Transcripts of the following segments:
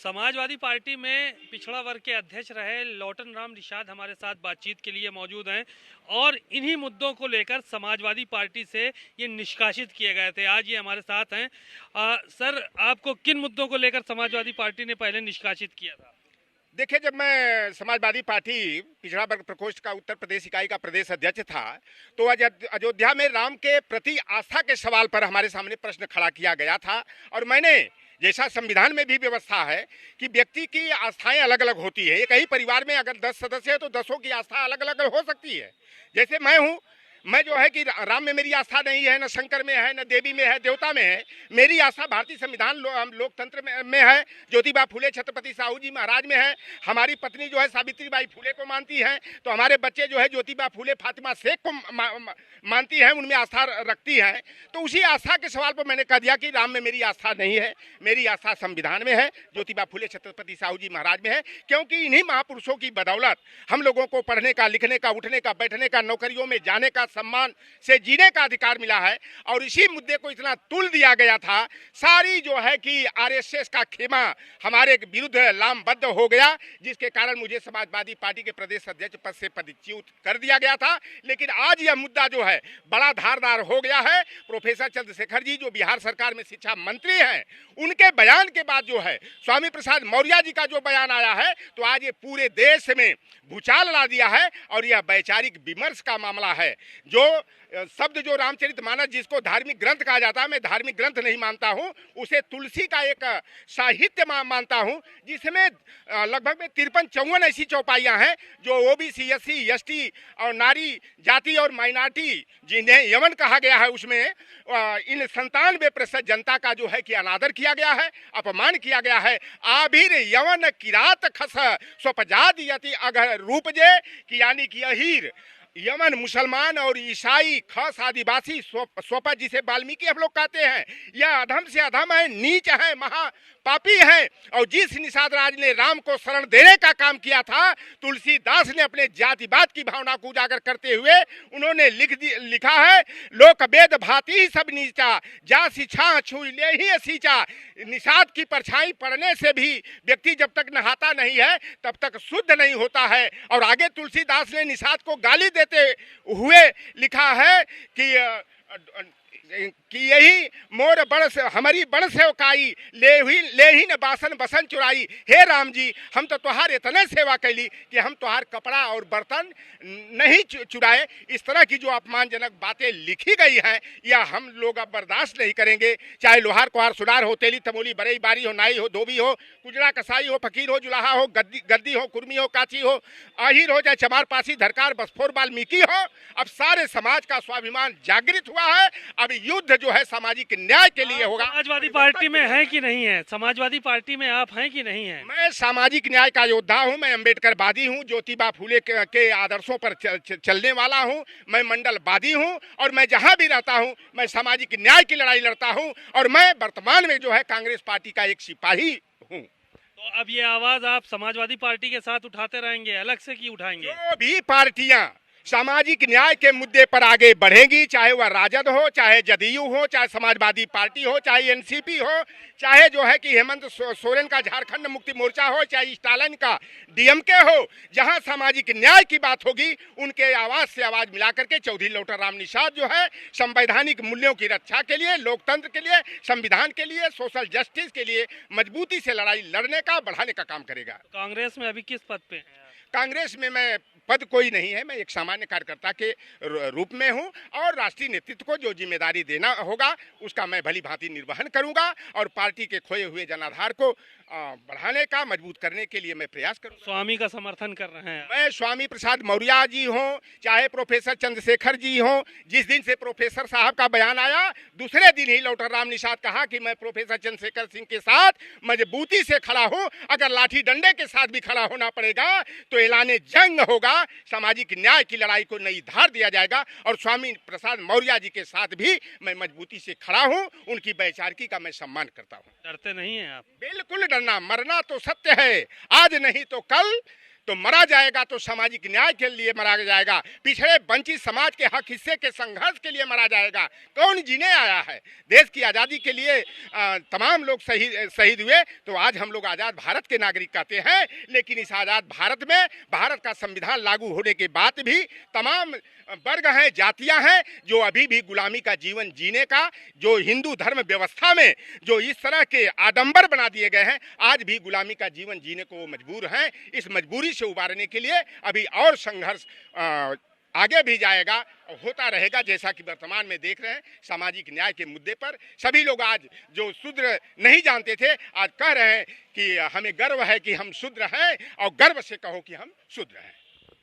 Samajwadi party में पिछड़ा वर्ग के अध्यक्ष रहे लौटन राम निषाद हमारे साथ बातचीत के लिए मौजूद हैं और इन्हीं मुद्दों को लेकर समाजवादी पार्टी से ये निष्कासित किए गए थे। आज ये हमारे साथ हैं। सर, आपको किन मुद्दों को लेकर समाजवादी पार्टी ने पहले निष्कासित किया था? देखिए, जब मैं समाजवादी पार्टी पिछड़ा वर्ग प्रकोष्ठ का उत्तर प्रदेश इकाई का प्रदेश अध्यक्ष था तो अयोध्या में राम के प्रति आस्था के सवाल पर हमारे सामने प्रश्न खड़ा किया गया था। और मैंने, जैसा संविधान में भी व्यवस्था है कि व्यक्ति की आस्थाएं अलग अलग होती है, एक ही परिवार में अगर 10 सदस्य है तो 10 की आस्था अलग अलग हो सकती है। जैसे मैं हूँ, मैं जो है कि राम में मेरी आस्था नहीं है, न शंकर में है, न देवी में है, देवता में है। मेरी आस्था भारतीय संविधान लोकतंत्र में है, ज्योतिबा फूले छत्रपति साहू जी महाराज में है। हमारी पत्नी जो है सावित्रीबाई फूले को मानती हैं, तो हमारे बच्चे जो है ज्योतिबा फूले फातिमा शेख को मानती हैं, उनमें आस्था रखती हैं। तो उसी आस्था के सवाल पर मैंने कह दिया कि राम में मेरी आस्था नहीं है, मेरी आस्था संविधान में है, ज्योतिबा फूले छत्रपति साहू जी महाराज में है। क्योंकि इन्हीं महापुरुषों की बदौलत हम लोगों को पढ़ने का, लिखने का, उठने का, बैठने का, नौकरियों में जाने का, सम्मान से जीने का अधिकार मिला है। और इसी मुद्दे को इतना तुल दिया गया था, सारी जो है कि आरएसएस का खेमा हमारे विरुद्ध लामबद्ध हो गया, जिसके कारण मुझे समाजवादी पार्टी के प्रदेश अध्यक्ष पद से पदच्युत कर दिया गया था। लेकिन आज यह मुद्दा जो है बड़ा धारदार हो गया है। प्रोफेसर चंद्रशेखर जी जो बिहार सरकार में शिक्षा मंत्री हैं, उनके बयान के बाद जो है स्वामी प्रसाद मौर्य जी का जो बयान आया है, तो आज ये पूरे देश में भूचाल ला दिया है। और यह वैचारिक विमर्श का मामला है। जो शब्द जो रामचरितमानस जिसको धार्मिक ग्रंथ कहा जाता है, मैं धार्मिक ग्रंथ नहीं मानता हूं, उसे तुलसी का एक साहित्य मानता हूं, जिसमें लगभग में 53-54 ऐसी चौपाइयां हैं जो ओबीसी, एससी, एसटी और नारी जाति और माइनॉरिटी जिन्हें यमन कहा गया है, उसमें इन 97% जनता का जो है कि अनादर किया गया है, अपमान किया गया है। आभिर यवन किरात खस स्वपजात यति अगर रूपजे कि यानी कि अहीर, यमन मुसलमान और ईसाई, खस आदिवासी, स्वपा जिसे वाल्मीकि हम लोग कहते हैं, यह अधम से अधम है, नीच है, महापापी है। और जिस निषाद राज ने राम को शरण देने का काम किया था, तुलसीदास ने अपने जातिवाद की भावना को उजागर करते हुए उन्होंने लिखा है, लोक वेद भांति ही सब नीचा, जा शिक्षा छुई ले ही सींचा। निषाद की परछाई पड़ने से भी व्यक्ति जब तक नहाता नहीं है तब तक शुद्ध नहीं होता है। और आगे तुलसीदास ने निषाद को गाली देते हुए लिखा है कि यही मोर बण से हमारी बण से उकाई ले ही न बासन बसन चुराई। हे राम जी, हम तो तुहार इतने सेवा कैली कि हम तुहार कपड़ा और बर्तन नहीं चुराए। इस तरह की जो अपमानजनक बातें लिखी गई हैं, यह हम लोग अब बर्दाश्त नहीं करेंगे। चाहे लोहार कुहार सुनार हो, तेली तमोली बरई बारी हो, नाई हो, धोबी हो, कुजड़ा कसाई हो, फकीर हो, जुलाहा हो, गद्दी हो, कुर्मी हो, काची हो, आहिर हो, चाहे चमार पासी धरकार बसफोर वाल्मीकि हो, अब सारे समाज का स्वाभिमान जागृत हुआ है। अब युद्ध जो है सामाजिक न्याय के लिए होगा। समाजवादी पार्टी में है कि नहीं है? समाजवादी पार्टी में आप हैं कि नहीं है? मैं सामाजिक न्याय का योद्धा हूं, मैं अम्बेडकरवादी हूं, ज्योतिबा फूले के आदर्शों पर चलने वाला हूं, मैं मंडलवादी हूं और मैं जहां भी रहता हूं मैं सामाजिक न्याय की लड़ाई लड़ता हूं। और मैं वर्तमान में जो है कांग्रेस पार्टी का एक सिपाही हूं। तो अब ये आवाज आप समाजवादी पार्टी के साथ उठाते रहेंगे, अलग से क्यों उठाएंगे? जो भी पार्टियां सामाजिक न्याय के मुद्दे पर आगे बढ़ेंगी, चाहे वह राजद हो, चाहे जदयू हो, चाहे समाजवादी पार्टी हो, चाहे एनसीपी हो, चाहे जो है कि हेमंत सोरेन का झारखंड मुक्ति मोर्चा हो, चाहे स्टालिन का डीएमके हो, जहां सामाजिक न्याय की बात होगी उनके आवाज से आवाज मिला करके चौधरी लौटन राम निषाद जो है संवैधानिक मूल्यों की रक्षा के लिए, लोकतंत्र के लिए, संविधान के लिए, सोशल जस्टिस के लिए मजबूती से लड़ाई लड़ने का, बढ़ाने का काम करेगा। कांग्रेस में अभी किस पद पे हैं? कांग्रेस में मैं पद कोई नहीं है, मैं एक सामान्य कार्यकर्ता के रूप में हूं और राष्ट्रीय नेतृत्व को जो जिम्मेदारी देना होगा उसका मैं भली भांति निर्वहन करूंगा और पार्टी के खोए हुए जनाधार को बढ़ाने का, मजबूत करने के लिए मैं प्रयास करूंगा। स्वामी का समर्थन कर रहे हैं? मैं स्वामी प्रसाद मौर्य जी हों, चाहे प्रोफेसर चंद्रशेखर जी हों, जिस दिन से प्रोफेसर साहब का बयान आया दूसरे दिन ही लौटन राम निषाद कहा कि मैं प्रोफेसर चंद्रशेखर सिंह के साथ मजबूती से खड़ा हूं, अगर लाठी डंडे के साथ भी खड़ा होना पड़ेगा तो ऐलाने जंग होगा, सामाजिक न्याय की लड़ाई को नई धार दिया जाएगा। और स्वामी प्रसाद मौर्य जी के साथ भी मैं मजबूती से खड़ा हूं, उनकी वैचारिकी का मैं सम्मान करता हूं। डरते नहीं हैं आप? बिल्कुल डरना, मरना तो सत्य है, आज नहीं तो कल तो मरा जाएगा तो सामाजिक न्याय के लिए मरा जाएगा, पिछड़े वंचित समाज के हक हिस्से के संघर्ष के लिए मरा जाएगा। कौन जीने आया है? देश की आज़ादी के लिए तमाम लोग शहीद हुए, तो आज हम लोग आज़ाद भारत के नागरिक कहते हैं। लेकिन इस आज़ाद भारत में भारत का संविधान लागू होने के बाद भी तमाम वर्ग हैं, जातियां हैं जो अभी भी गुलामी का जीवन जीने का, जो हिंदू धर्म व्यवस्था में जो इस तरह के आडंबर बना दिए गए हैं, आज भी गुलामी का जीवन जीने को मजबूर हैं। इस मजबूरी से उबारने के लिए अभी और संघर्ष आगे भी जाएगा, होता रहेगा। जैसा कि वर्तमान में देख रहे हैं, सामाजिक न्याय के मुद्दे पर सभी लोग आज जो शूद्र नहीं जानते थे, आज कह रहे हैं कि हमें गर्व है कि हम शूद्र हैं, और गर्व से कहो कि हम शूद्र हैं।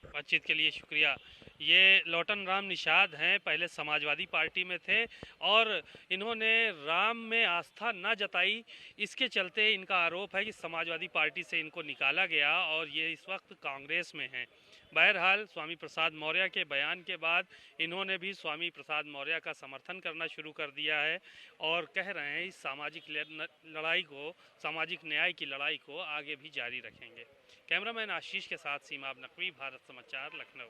बातचीत के लिए शुक्रिया। ये लौटन राम निषाद हैं, पहले समाजवादी पार्टी में थे और इन्होंने राम में आस्था न जताई, इसके चलते इनका आरोप है कि समाजवादी पार्टी से इनको निकाला गया और ये इस वक्त कांग्रेस में हैं। बहरहाल स्वामी प्रसाद मौर्य के बयान के बाद इन्होंने भी स्वामी प्रसाद मौर्य का समर्थन करना शुरू कर दिया है और कह रहे हैं इस सामाजिक लड़ाई को, सामाजिक न्याय की लड़ाई को आगे भी जारी रखेंगे। कैमरामैन आशीष के साथ सीमा नकवी, भारत समाचार, लखनऊ।